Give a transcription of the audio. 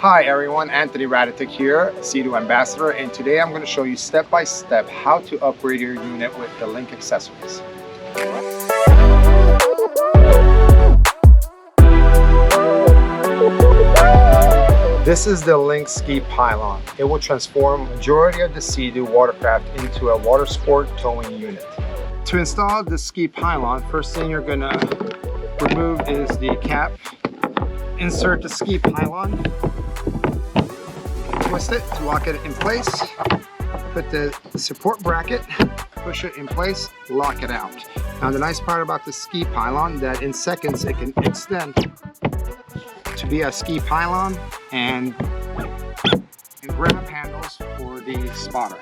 Hi everyone, Anthony Raditic here, Sea-Doo Ambassador, and today I'm going to show you step by step how to upgrade your unit with the LinQ accessories. This is the LinQ Ski Pylon. It will transform majority of the Sea-Doo watercraft into a water sport towing unit. To install the ski pylon, first thing you're going to remove is the cap. Insert the ski pylon, twist it to lock it in place, put the support bracket, push it in place, lock it out. Now the nice part about the ski pylon that in seconds it can extend to be a ski pylon and grab handles for the spotter.